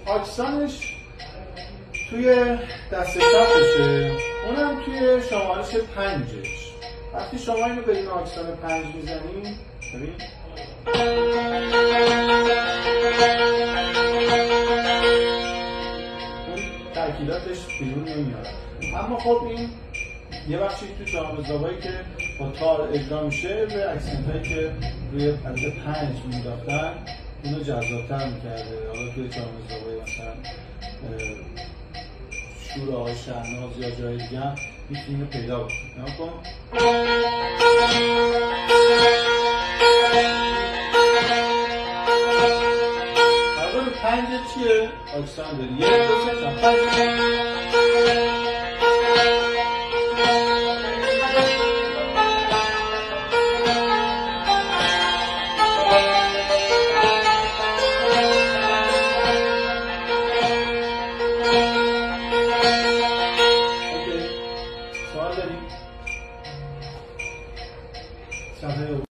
آکسانش توی دست چپشه، اونم توی شمارش 5ش. وقتی شما اینو به این آکسان 5 میزنیم، ببین اون ترکیباتش بیرون نمیاد. اما خب این یه بخشی تو جانبدارایی که با تار اجرا میشه به اکسنتایی که روی عدد 5 مینداختن اونو جذاب‌تر میکرده. حالا توی جانبدارای مثلا شور آقای شهناز یا جای دیگه هم میتونی اینو پیدا بکنی. نگاه کن. اول 5 چیه؟ آکسان داری 1 2 3 4 5.